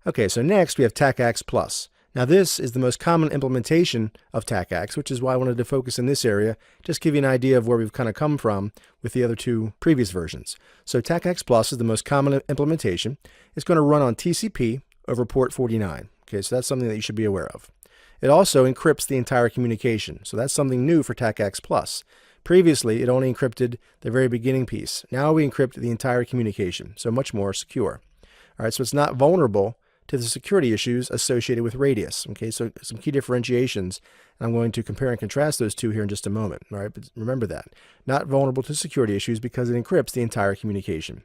Okay, so next we have Tacacs Plus. Now this is the most common implementation of Tacacs, which is why I wanted to focus in this area, just give you an idea of where we've kind of come from with the other two previous versions. So Tacacs Plus is the most common implementation. It's going to run on TCP over port 49. Okay, so that's something that you should be aware of. It also encrypts the entire communication. So that's something new for Tacacs Plus. Previously, it only encrypted the very beginning piece. Now we encrypt the entire communication, so much more secure. All right, so it's not vulnerable to the security issues associated with Radius. Okay, so some key differentiations, and I'm going to compare and contrast those two here in just a moment. All right, but remember that. Not vulnerable to security issues because it encrypts the entire communication.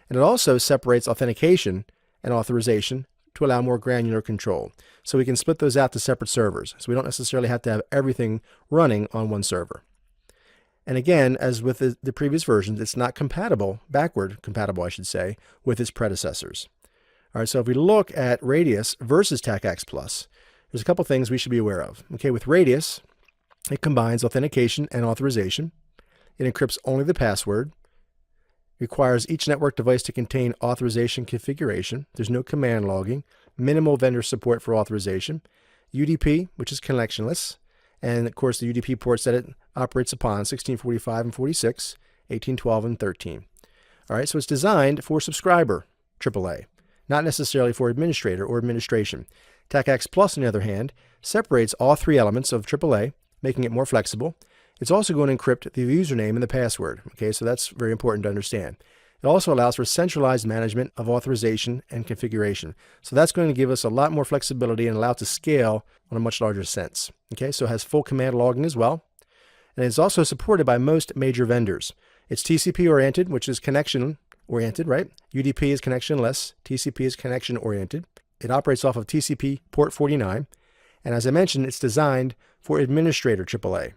And it also separates authentication and authorization to allow more granular control. So we can split those out to separate servers. So we don't necessarily have to have everything running on one server. And again, as with the previous versions, it's not backward compatible, I should say, with its predecessors. All right, so if we look at Radius versus Tacacs Plus, there's a couple things we should be aware of. Okay, with Radius, it combines authentication and authorization. It encrypts only the password. Requires each network device to contain authorization configuration. There's no command logging. Minimal vendor support for authorization. UDP, which is connectionless. And of course, the UDP ports that it operates upon, 1645 and 46, 1812 and 13. All right, so it's designed for subscriber AAA. Not necessarily for administrator or administration. Tacacs Plus, on the other hand, separates all three elements of AAA, making it more flexible. It's also going to encrypt the username and the password. Okay, so that's very important to understand. It also allows for centralized management of authorization and configuration. So that's going to give us a lot more flexibility and allow it to scale on a much larger sense. Okay, so it has full command logging as well. And it's also supported by most major vendors. It's TCP oriented, which is connection oriented, right? UDP is connectionless, TCP is connection oriented. It operates off of TCP port 49. And as I mentioned, it's designed for administrator AAA.